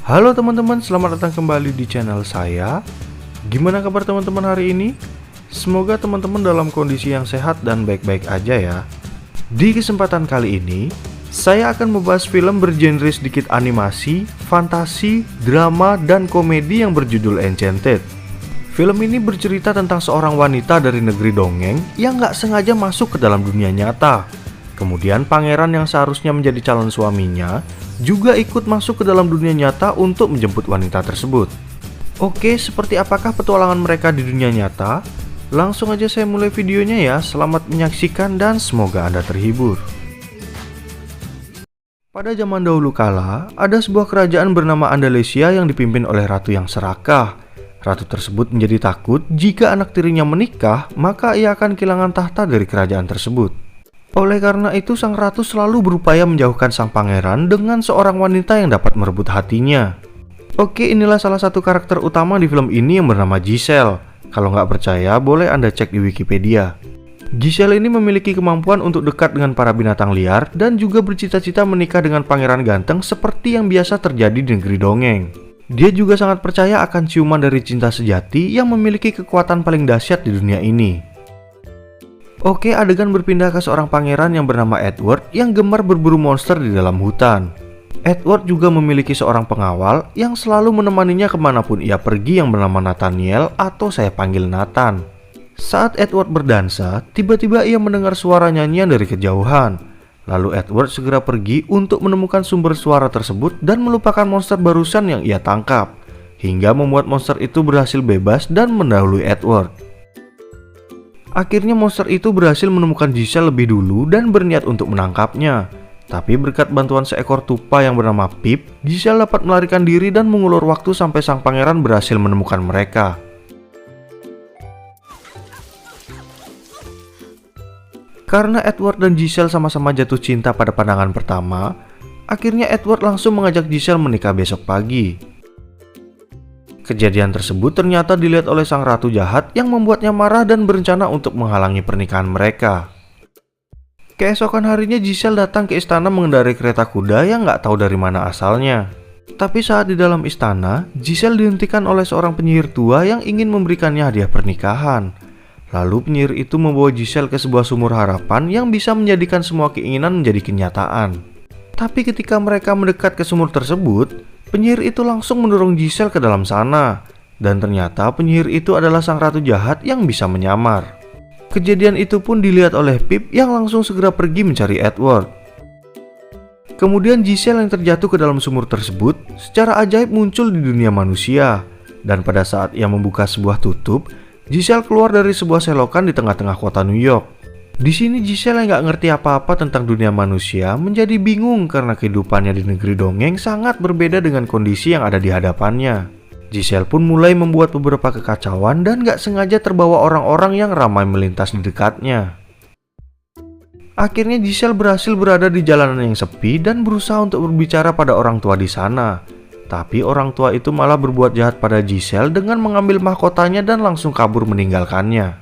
Halo teman-teman, selamat datang kembali di channel saya. Gimana kabar teman-teman hari ini? Semoga teman-teman dalam kondisi yang sehat dan baik-baik aja ya. Di kesempatan kali ini, saya akan membahas film bergenre sedikit animasi, fantasi, drama, dan komedi yang berjudul Enchanted. Film ini bercerita tentang seorang wanita dari negeri dongeng yang gak sengaja masuk ke dalam dunia nyata. Kemudian pangeran yang seharusnya menjadi calon suaminya juga ikut masuk ke dalam dunia nyata untuk menjemput wanita tersebut. Oke, seperti apakah petualangan mereka di dunia nyata? Langsung aja saya mulai videonya ya. Selamat menyaksikan dan semoga Anda terhibur. Pada zaman dahulu kala, ada sebuah kerajaan bernama Andalesia yang dipimpin oleh ratu yang serakah. Ratu tersebut menjadi takut jika anak tirinya menikah, maka ia akan kehilangan tahta dari kerajaan tersebut. Oleh karena itu, sang ratu selalu berupaya menjauhkan sang pangeran dengan seorang wanita yang dapat merebut hatinya. Oke, inilah salah satu karakter utama di film ini yang bernama Giselle. Kalau nggak percaya, boleh Anda cek di Wikipedia. Giselle ini memiliki kemampuan untuk dekat dengan para binatang liar dan juga bercita-cita menikah dengan pangeran ganteng seperti yang biasa terjadi di negeri dongeng. Dia juga sangat percaya akan ciuman dari cinta sejati yang memiliki kekuatan paling dahsyat di dunia ini. Oke, adegan berpindah ke seorang pangeran yang bernama Edward yang gemar berburu monster di dalam hutan. Edward juga memiliki seorang pengawal yang selalu menemaninya kemanapun ia pergi yang bernama Nathaniel atau saya panggil Nathan. Saat Edward berdansa, tiba-tiba ia mendengar suara nyanyian dari kejauhan. Lalu Edward segera pergi untuk menemukan sumber suara tersebut dan melupakan monster barusan yang ia tangkap, hingga membuat monster itu berhasil bebas dan mendahului Edward. Akhirnya monster itu berhasil menemukan Giselle lebih dulu dan berniat untuk menangkapnya. Tapi berkat bantuan seekor tupai yang bernama Pip, Giselle dapat melarikan diri dan mengulur waktu sampai sang pangeran berhasil menemukan mereka. Karena Edward dan Giselle sama-sama jatuh cinta pada pandangan pertama, akhirnya Edward langsung mengajak Giselle menikah besok pagi. Kejadian tersebut ternyata dilihat oleh sang ratu jahat yang membuatnya marah dan berencana untuk menghalangi pernikahan mereka. Keesokan harinya Giselle datang ke istana mengendarai kereta kuda yang gak tahu dari mana asalnya. Tapi saat di dalam istana, Giselle dihentikan oleh seorang penyihir tua yang ingin memberikannya hadiah pernikahan. Lalu penyihir itu membawa Giselle ke sebuah sumur harapan yang bisa menjadikan semua keinginan menjadi kenyataan. Tapi ketika mereka mendekat ke sumur tersebut, penyihir itu langsung mendorong Giselle ke dalam sana. Dan ternyata penyihir itu adalah sang ratu jahat yang bisa menyamar. Kejadian itu pun dilihat oleh Pip yang langsung segera pergi mencari Edward. Kemudian Giselle yang terjatuh ke dalam sumur tersebut secara ajaib muncul di dunia manusia. Dan pada saat ia membuka sebuah tutup, Giselle keluar dari sebuah selokan di tengah-tengah kota New York. Di sini Giselle yang gak ngerti apa-apa tentang dunia manusia menjadi bingung karena kehidupannya di negeri dongeng sangat berbeda dengan kondisi yang ada di hadapannya. Giselle pun mulai membuat beberapa kekacauan dan gak sengaja terbawa orang-orang yang ramai melintas di dekatnya. Akhirnya Giselle berhasil berada di jalanan yang sepi dan berusaha untuk berbicara pada orang tua di sana. Tapi orang tua itu malah berbuat jahat pada Giselle dengan mengambil mahkotanya dan langsung kabur meninggalkannya.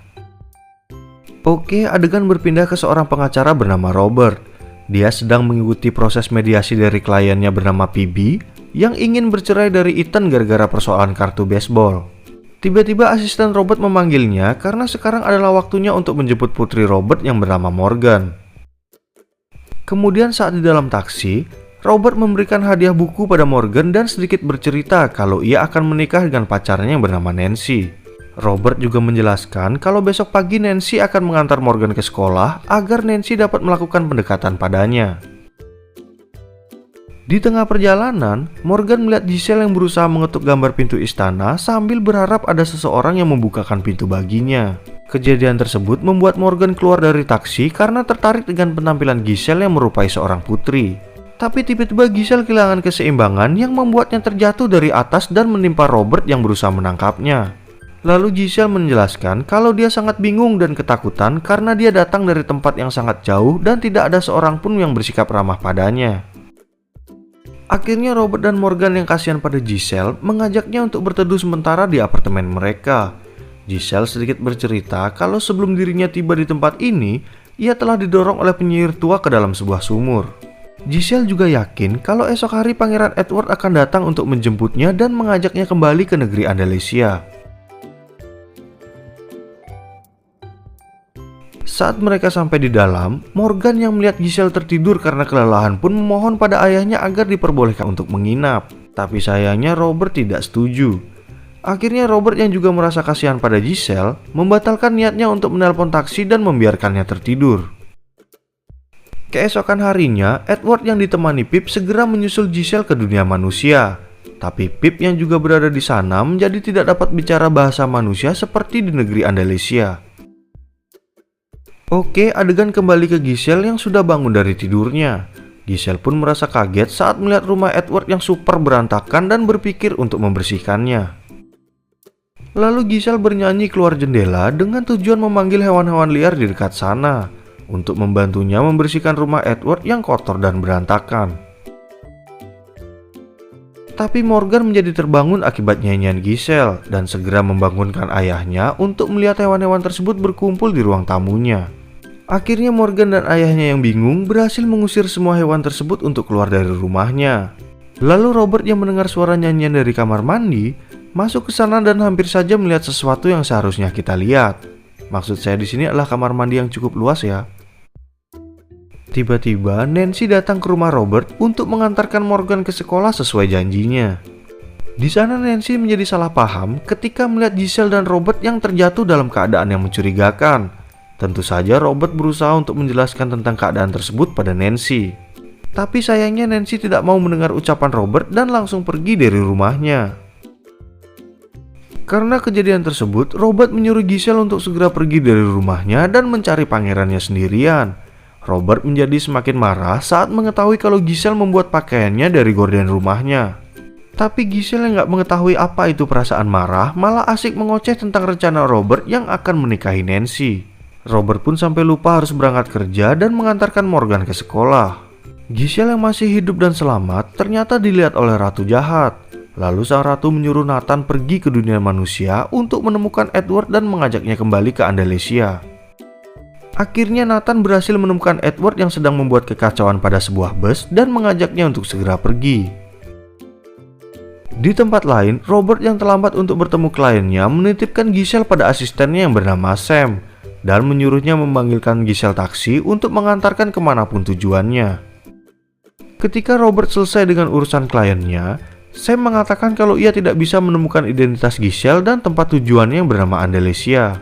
Oke, adegan berpindah ke seorang pengacara bernama Robert. Dia sedang mengikuti proses mediasi dari kliennya bernama Phoebe yang ingin bercerai dari Ethan gara-gara persoalan kartu baseball. Tiba-tiba asisten Robert memanggilnya karena sekarang adalah waktunya untuk menjemput putri Robert yang bernama Morgan. Kemudian saat di dalam taksi, Robert memberikan hadiah buku pada Morgan dan sedikit bercerita kalau ia akan menikah dengan pacarnya yang bernama Nancy. Robert juga menjelaskan kalau besok pagi Nancy akan mengantar Morgan ke sekolah agar Nancy dapat melakukan pendekatan padanya. Di tengah perjalanan, Morgan melihat Giselle yang berusaha mengetuk gambar pintu istana sambil berharap ada seseorang yang membukakan pintu baginya. Kejadian tersebut membuat Morgan keluar dari taksi karena tertarik dengan penampilan Giselle yang merupai seorang putri. Tapi tiba-tiba Giselle kehilangan keseimbangan yang membuatnya terjatuh dari atas dan menimpa Robert yang berusaha menangkapnya. Lalu Giselle menjelaskan kalau dia sangat bingung dan ketakutan karena dia datang dari tempat yang sangat jauh dan tidak ada seorang pun yang bersikap ramah padanya. Akhirnya Robert dan Morgan yang kasihan pada Giselle mengajaknya untuk berteduh sementara di apartemen mereka. Giselle sedikit bercerita kalau sebelum dirinya tiba di tempat ini, ia telah didorong oleh penyihir tua ke dalam sebuah sumur. Giselle juga yakin kalau esok hari Pangeran Edward akan datang untuk menjemputnya dan mengajaknya kembali ke negeri Andalesia. Saat mereka sampai di dalam, Morgan yang melihat Giselle tertidur karena kelelahan pun memohon pada ayahnya agar diperbolehkan untuk menginap. Tapi sayangnya Robert tidak setuju. Akhirnya Robert yang juga merasa kasihan pada Giselle membatalkan niatnya untuk menelpon taksi dan membiarkannya tertidur. Keesokan harinya, Edward yang ditemani Pip segera menyusul Giselle ke dunia manusia. Tapi Pip yang juga berada di sana menjadi tidak dapat bicara bahasa manusia seperti di negeri Andalesia. Oke, adegan kembali ke Giselle yang sudah bangun dari tidurnya. Giselle pun merasa kaget saat melihat rumah Edward yang super berantakan dan berpikir untuk membersihkannya. Lalu Giselle bernyanyi keluar jendela dengan tujuan memanggil hewan-hewan liar di dekat sana untuk membantunya membersihkan rumah Edward yang kotor dan berantakan. Tapi Morgan menjadi terbangun akibat nyanyian Giselle dan segera membangunkan ayahnya untuk melihat hewan-hewan tersebut berkumpul di ruang tamunya. Akhirnya Morgan dan ayahnya yang bingung berhasil mengusir semua hewan tersebut untuk keluar dari rumahnya. Lalu Robert yang mendengar suara nyanyian dari kamar mandi masuk ke sana dan hampir saja melihat sesuatu yang seharusnya kita lihat. Maksud saya di sini adalah kamar mandi yang cukup luas ya. Tiba-tiba Nancy datang ke rumah Robert untuk mengantarkan Morgan ke sekolah sesuai janjinya. Di sana Nancy menjadi salah paham ketika melihat Giselle dan Robert yang terjatuh dalam keadaan yang mencurigakan. Tentu saja Robert berusaha untuk menjelaskan tentang keadaan tersebut pada Nancy. Tapi sayangnya Nancy tidak mau mendengar ucapan Robert dan langsung pergi dari rumahnya. Karena kejadian tersebut, Robert menyuruh Giselle untuk segera pergi dari rumahnya dan mencari pangerannya sendirian. Robert menjadi semakin marah saat mengetahui kalau Giselle membuat pakaiannya dari gorden rumahnya. Tapi Giselle yang gak mengetahui apa itu perasaan marah malah asik mengoceh tentang rencana Robert yang akan menikahi Nancy. Robert pun sampai lupa harus berangkat kerja dan mengantarkan Morgan ke sekolah. Giselle yang masih hidup dan selamat ternyata dilihat oleh ratu jahat. Lalu sang ratu menyuruh Nathan pergi ke dunia manusia untuk menemukan Edward dan mengajaknya kembali ke Andalesia. Akhirnya Nathan berhasil menemukan Edward yang sedang membuat kekacauan pada sebuah bus dan mengajaknya untuk segera pergi. Di tempat lain, Robert yang terlambat untuk bertemu kliennya menitipkan Giselle pada asistennya yang bernama Sam dan menyuruhnya memanggilkan Giselle taksi untuk mengantarkan kemanapun tujuannya. Ketika Robert selesai dengan urusan kliennya, Sam mengatakan kalau ia tidak bisa menemukan identitas Giselle dan tempat tujuannya yang bernama Andalesia.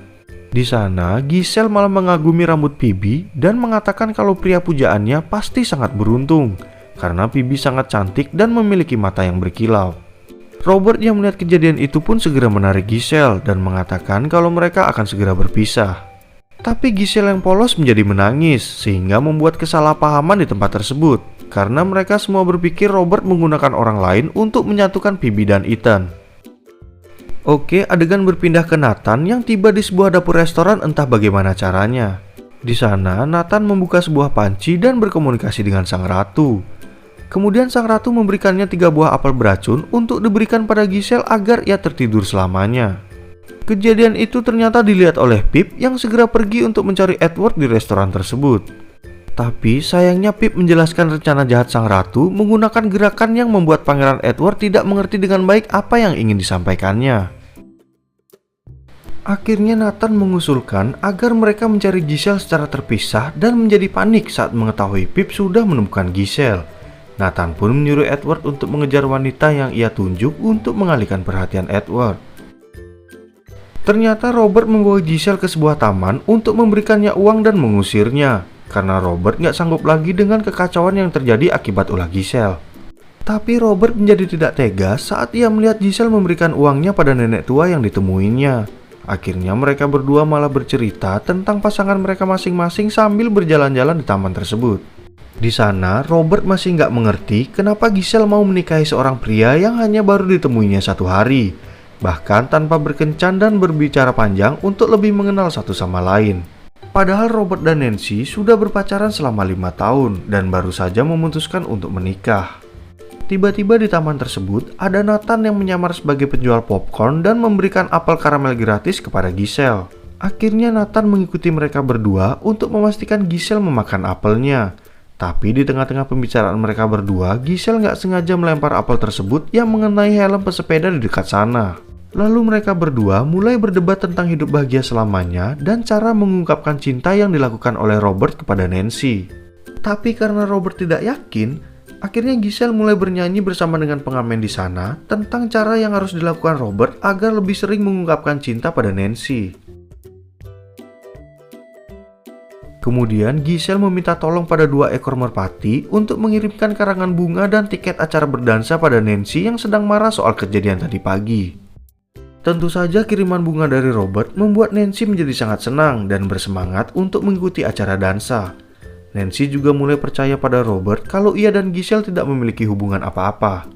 Di sana, Giselle malah mengagumi rambut Phoebe dan mengatakan kalau pria pujaannya pasti sangat beruntung karena Phoebe sangat cantik dan memiliki mata yang berkilau. Robert yang melihat kejadian itu pun segera menarik Giselle dan mengatakan kalau mereka akan segera berpisah. Tapi Giselle yang polos menjadi menangis sehingga membuat kesalahpahaman di tempat tersebut karena mereka semua berpikir Robert menggunakan orang lain untuk menyatukan Phoebe dan Ethan. Oke, adegan berpindah ke Nathan yang tiba di sebuah dapur restoran entah bagaimana caranya. Di sana, Nathan membuka sebuah panci dan berkomunikasi dengan sang ratu. Kemudian sang ratu memberikannya 3 buah apel beracun untuk diberikan pada Giselle agar ia tertidur selamanya. Kejadian itu ternyata dilihat oleh Pip yang segera pergi untuk mencari Edward di restoran tersebut. Tapi sayangnya Pip menjelaskan rencana jahat sang ratu menggunakan gerakan yang membuat Pangeran Edward tidak mengerti dengan baik apa yang ingin disampaikannya. Akhirnya Nathan mengusulkan agar mereka mencari Giselle secara terpisah dan menjadi panik saat mengetahui Pip sudah menemukan Giselle. Nathan pun menyuruh Edward untuk mengejar wanita yang ia tunjuk untuk mengalihkan perhatian Edward. Ternyata Robert membawa Giselle ke sebuah taman untuk memberikannya uang dan mengusirnya karena Robert gak sanggup lagi dengan kekacauan yang terjadi akibat ulah Giselle. Tapi Robert menjadi tidak tega saat ia melihat Giselle memberikan uangnya pada nenek tua yang ditemuinya. Akhirnya mereka berdua malah bercerita tentang pasangan mereka masing-masing sambil berjalan-jalan di taman tersebut. Di sana Robert masih gak mengerti kenapa Giselle mau menikahi seorang pria yang hanya baru ditemuinya 1 hari, bahkan tanpa berkencan dan berbicara panjang untuk lebih mengenal satu sama lain. Padahal Robert dan Nancy sudah berpacaran selama 5 tahun dan baru saja memutuskan untuk menikah. Tiba-tiba di taman tersebut ada Nathan yang menyamar sebagai penjual popcorn dan memberikan apel karamel gratis kepada Giselle. Akhirnya Nathan mengikuti mereka berdua untuk memastikan Giselle memakan apelnya. Tapi di tengah-tengah pembicaraan mereka berdua, Giselle nggak sengaja melempar apel tersebut yang mengenai helm pesepeda di dekat sana. Lalu mereka berdua mulai berdebat tentang hidup bahagia selamanya dan cara mengungkapkan cinta yang dilakukan oleh Robert kepada Nancy. Tapi karena Robert tidak yakin, akhirnya Giselle mulai bernyanyi bersama dengan pengamen di sana tentang cara yang harus dilakukan Robert agar lebih sering mengungkapkan cinta pada Nancy. Kemudian Giselle meminta tolong pada 2 ekor merpati untuk mengirimkan karangan bunga dan tiket acara berdansa pada Nancy yang sedang marah soal kejadian tadi pagi. Tentu saja kiriman bunga dari Robert membuat Nancy menjadi sangat senang dan bersemangat untuk mengikuti acara dansa. Nancy juga mulai percaya pada Robert kalau ia dan Giselle tidak memiliki hubungan apa-apa.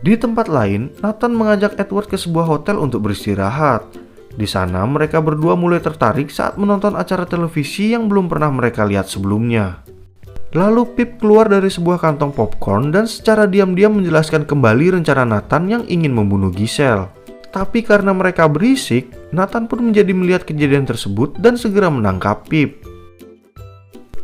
Di tempat lain, Nathan mengajak Edward ke sebuah hotel untuk beristirahat. Di sana mereka berdua mulai tertarik saat menonton acara televisi yang belum pernah mereka lihat sebelumnya. Lalu Pip keluar dari sebuah kantong popcorn dan secara diam-diam menjelaskan kembali rencana Nathan yang ingin membunuh Giselle. Tapi karena mereka berisik, Nathan pun menjadi melihat kejadian tersebut dan segera menangkap Pip.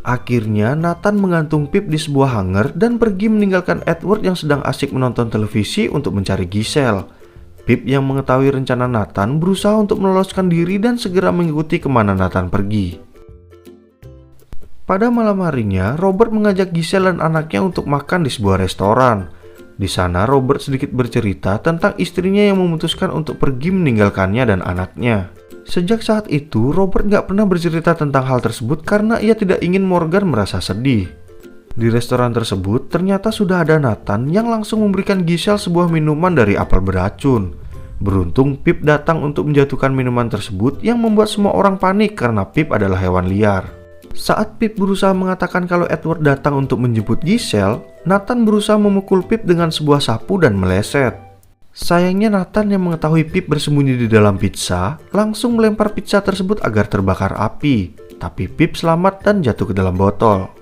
Akhirnya Nathan menggantung Pip di sebuah hanger dan pergi meninggalkan Edward yang sedang asik menonton televisi untuk mencari Giselle. Pip yang mengetahui rencana Nathan berusaha untuk meloloskan diri dan segera mengikuti kemana Nathan pergi. Pada malam harinya, Robert mengajak Giselle dan anaknya untuk makan di sebuah restoran. Di sana Robert sedikit bercerita tentang istrinya yang memutuskan untuk pergi meninggalkannya dan anaknya. Sejak saat itu, Robert gak pernah bercerita tentang hal tersebut karena ia tidak ingin Morgan merasa sedih. Di restoran tersebut, ternyata sudah ada Nathan yang langsung memberikan Giselle sebuah minuman dari apel beracun. Beruntung Pip datang untuk menjatuhkan minuman tersebut yang membuat semua orang panik karena Pip adalah hewan liar. Saat Pip berusaha mengatakan kalau Edward datang untuk menjemput Giselle, Nathan berusaha memukul Pip dengan sebuah sapu dan meleset. Sayangnya Nathan yang mengetahui Pip bersembunyi di dalam pizza, langsung melempar pizza tersebut agar terbakar api. Tapi Pip selamat dan jatuh ke dalam botol.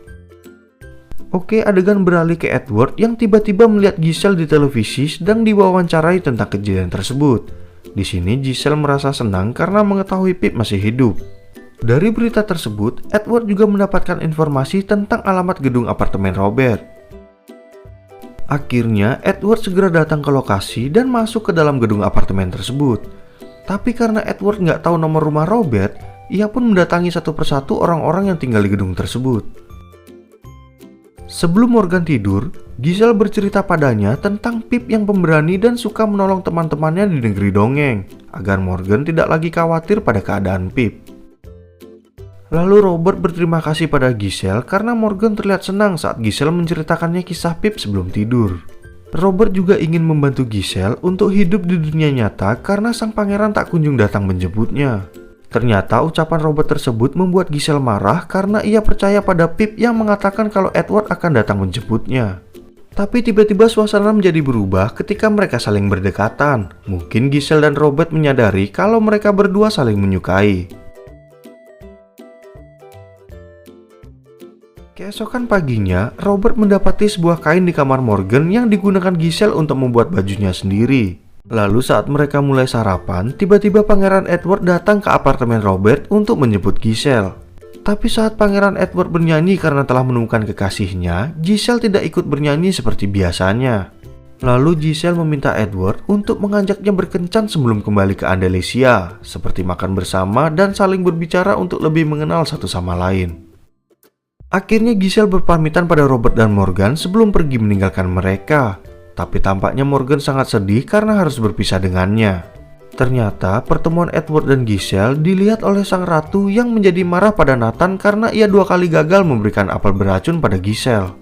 Oke, adegan beralih ke Edward yang tiba-tiba melihat Giselle di televisi sedang diwawancarai tentang kejadian tersebut. Di sini Giselle merasa senang karena mengetahui Pip masih hidup. Dari berita tersebut, Edward juga mendapatkan informasi tentang alamat gedung apartemen Robert. Akhirnya, Edward segera datang ke lokasi dan masuk ke dalam gedung apartemen tersebut. Tapi karena Edward nggak tahu nomor rumah Robert, ia pun mendatangi satu persatu orang-orang yang tinggal di gedung tersebut. Sebelum Morgan tidur, Giselle bercerita padanya tentang Pip yang pemberani dan suka menolong teman-temannya di negeri dongeng, agar Morgan tidak lagi khawatir pada keadaan Pip. Lalu Robert berterima kasih pada Giselle karena Morgan terlihat senang saat Giselle menceritakannya kisah Pip sebelum tidur. Robert juga ingin membantu Giselle untuk hidup di dunia nyata karena sang pangeran tak kunjung datang menjemputnya. Ternyata ucapan Robert tersebut membuat Giselle marah karena ia percaya pada Pip yang mengatakan kalau Edward akan datang menjemputnya. Tapi tiba-tiba suasana menjadi berubah ketika mereka saling berdekatan. Mungkin Giselle dan Robert menyadari kalau mereka berdua saling menyukai. Keesokan paginya, Robert mendapati sebuah kain di kamar Morgan yang digunakan Giselle untuk membuat bajunya sendiri. Lalu saat mereka mulai sarapan, tiba-tiba Pangeran Edward datang ke apartemen Robert untuk menjemput Giselle. Tapi saat Pangeran Edward bernyanyi karena telah menemukan kekasihnya, Giselle tidak ikut bernyanyi seperti biasanya. Lalu Giselle meminta Edward untuk mengajaknya berkencan sebelum kembali ke Andalusia, seperti makan bersama dan saling berbicara untuk lebih mengenal satu sama lain. Akhirnya Giselle berpamitan pada Robert dan Morgan sebelum pergi meninggalkan mereka. Tapi tampaknya Morgan sangat sedih karena harus berpisah dengannya. Ternyata pertemuan Edward dan Giselle dilihat oleh sang ratu yang menjadi marah pada Nathan karena ia 2 kali gagal memberikan apel beracun pada Giselle.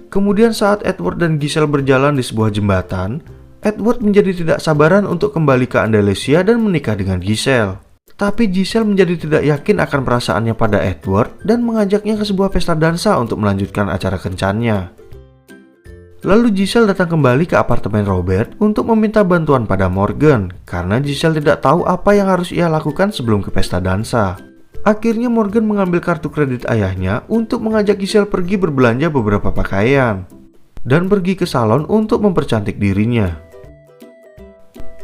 Kemudian saat Edward dan Giselle berjalan di sebuah jembatan, Edward menjadi tidak sabaran untuk kembali ke Andalusia dan menikah dengan Giselle. Tapi Giselle menjadi tidak yakin akan perasaannya pada Edward dan mengajaknya ke sebuah pesta dansa untuk melanjutkan acara kencannya. Lalu Giselle datang kembali ke apartemen Robert untuk meminta bantuan pada Morgan karena Giselle tidak tahu apa yang harus ia lakukan sebelum ke pesta dansa. Akhirnya Morgan mengambil kartu kredit ayahnya untuk mengajak Giselle pergi berbelanja beberapa pakaian dan pergi ke salon untuk mempercantik dirinya.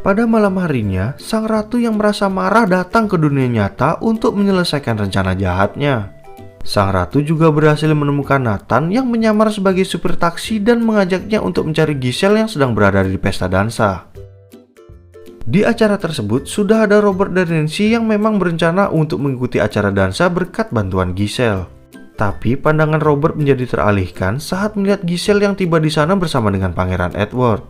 Pada malam harinya, sang ratu yang merasa marah datang ke dunia nyata untuk menyelesaikan rencana jahatnya. Sang ratu juga berhasil menemukan Nathan yang menyamar sebagai supir taksi dan mengajaknya untuk mencari Giselle yang sedang berada di pesta dansa. Di acara tersebut sudah ada Robert dan Nancy yang memang berencana untuk mengikuti acara dansa berkat bantuan Giselle. Tapi pandangan Robert menjadi teralihkan saat melihat Giselle yang tiba di sana bersama dengan Pangeran Edward.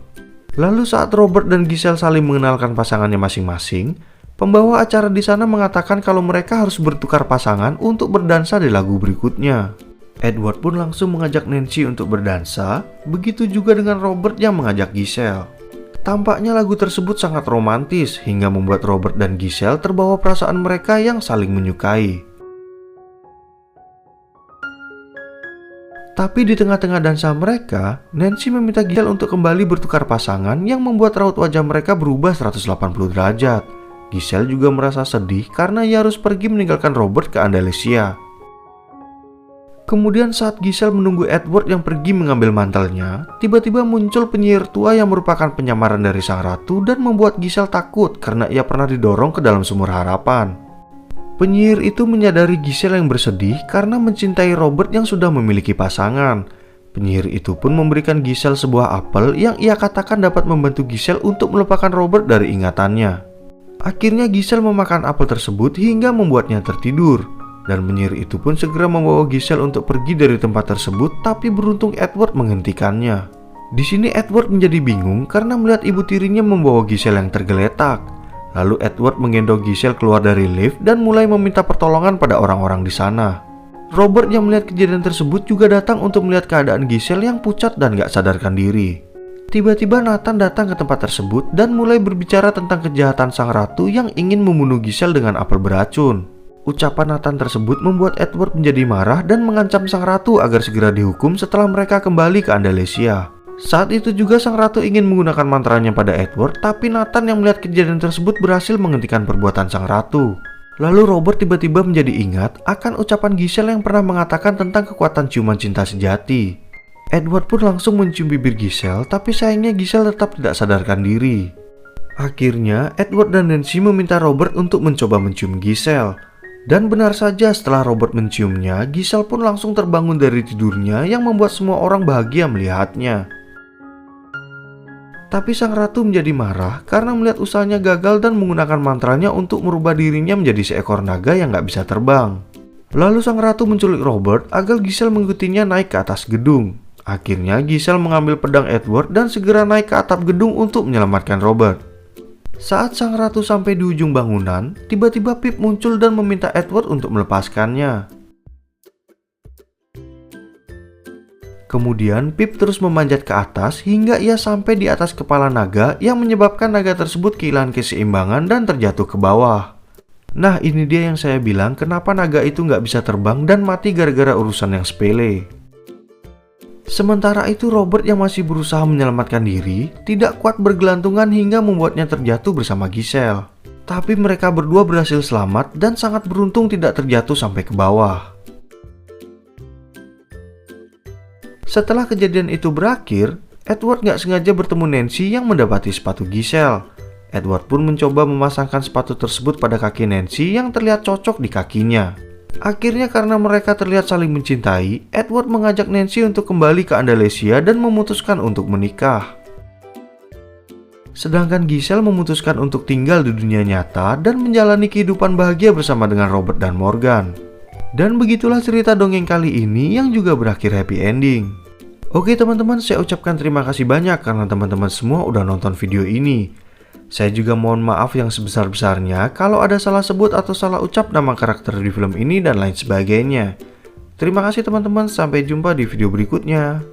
Lalu saat Robert dan Giselle saling mengenalkan pasangannya masing-masing, pembawa acara di sana mengatakan kalau mereka harus bertukar pasangan untuk berdansa di lagu berikutnya. Edward pun langsung mengajak Nancy untuk berdansa, begitu juga dengan Robert yang mengajak Giselle. Tampaknya lagu tersebut sangat romantis hingga membuat Robert dan Giselle terbawa perasaan mereka yang saling menyukai. Tapi di tengah-tengah dansa mereka, Nancy meminta Giselle untuk kembali bertukar pasangan yang membuat raut wajah mereka berubah 180 derajat. Giselle juga merasa sedih karena ia harus pergi meninggalkan Robert ke Andalusia. Kemudian saat Giselle menunggu Edward yang pergi mengambil mantelnya, tiba-tiba muncul penyihir tua yang merupakan penyamaran dari sang ratu dan membuat Giselle takut karena ia pernah didorong ke dalam sumur harapan. Penyihir itu menyadari Giselle yang bersedih karena mencintai Robert yang sudah memiliki pasangan. Penyihir itu pun memberikan Giselle sebuah apel yang ia katakan dapat membantu Giselle untuk melupakan Robert dari ingatannya. Akhirnya Giselle memakan apel tersebut hingga membuatnya tertidur. Dan penyihir itu pun segera membawa Giselle untuk pergi dari tempat tersebut, tapi beruntung Edward menghentikannya. Di sini Edward menjadi bingung karena melihat ibu tirinya membawa Giselle yang tergeletak. Lalu Edward menggendong Giselle keluar dari lift dan mulai meminta pertolongan pada orang-orang di sana. Robert yang melihat kejadian tersebut juga datang untuk melihat keadaan Giselle yang pucat dan gak sadarkan diri. Tiba-tiba Nathan datang ke tempat tersebut dan mulai berbicara tentang kejahatan sang ratu yang ingin membunuh Giselle dengan apel beracun. Ucapan Nathan tersebut membuat Edward menjadi marah dan mengancam sang ratu agar segera dihukum setelah mereka kembali ke Andalusia. Saat itu juga sang ratu ingin menggunakan mantranya pada Edward, tapi Nathan yang melihat kejadian tersebut berhasil menghentikan perbuatan sang ratu. Lalu Robert tiba-tiba menjadi ingat akan ucapan Giselle yang pernah mengatakan tentang kekuatan ciuman cinta sejati. Edward pun langsung mencium bibir Giselle, tapi sayangnya Giselle tetap tidak sadarkan diri. Akhirnya Edward dan Nancy meminta Robert untuk mencoba mencium Giselle. Dan benar saja setelah Robert menciumnya, Giselle pun langsung terbangun dari tidurnya yang membuat semua orang bahagia melihatnya. Tapi sang ratu menjadi marah karena melihat usahanya gagal dan menggunakan mantranya untuk merubah dirinya menjadi seekor naga yang gak bisa terbang. Lalu sang ratu menculik Robert agar Giselle mengikutinya naik ke atas gedung. Akhirnya Giselle mengambil pedang Edward dan segera naik ke atap gedung untuk menyelamatkan Robert. Saat sang ratu sampai di ujung bangunan, tiba-tiba Pip muncul dan meminta Edward untuk melepaskannya. Kemudian Pip terus memanjat ke atas hingga ia sampai di atas kepala naga yang menyebabkan naga tersebut kehilangan keseimbangan dan terjatuh ke bawah. Nah, ini dia yang saya bilang kenapa naga itu nggak bisa terbang dan mati gara-gara urusan yang sepele. Sementara itu Robert yang masih berusaha menyelamatkan diri tidak kuat bergelantungan hingga membuatnya terjatuh bersama Giselle. Tapi mereka berdua berhasil selamat dan sangat beruntung tidak terjatuh sampai ke bawah. Setelah kejadian itu berakhir, Edward gak sengaja bertemu Nancy yang mendapati sepatu Giselle. Edward pun mencoba memasangkan sepatu tersebut pada kaki Nancy yang terlihat cocok di kakinya. Akhirnya karena mereka terlihat saling mencintai, Edward mengajak Nancy untuk kembali ke Andalusia dan memutuskan untuk menikah. Sedangkan Giselle memutuskan untuk tinggal di dunia nyata dan menjalani kehidupan bahagia bersama dengan Robert dan Morgan. Dan begitulah cerita dongeng kali ini yang juga berakhir happy ending. Oke teman-teman, saya ucapkan terima kasih banyak karena teman-teman semua udah nonton video ini. Saya juga mohon maaf yang sebesar-besarnya kalau ada salah sebut atau salah ucap nama karakter di film ini dan lain sebagainya. Terima kasih teman-teman, sampai jumpa di video berikutnya.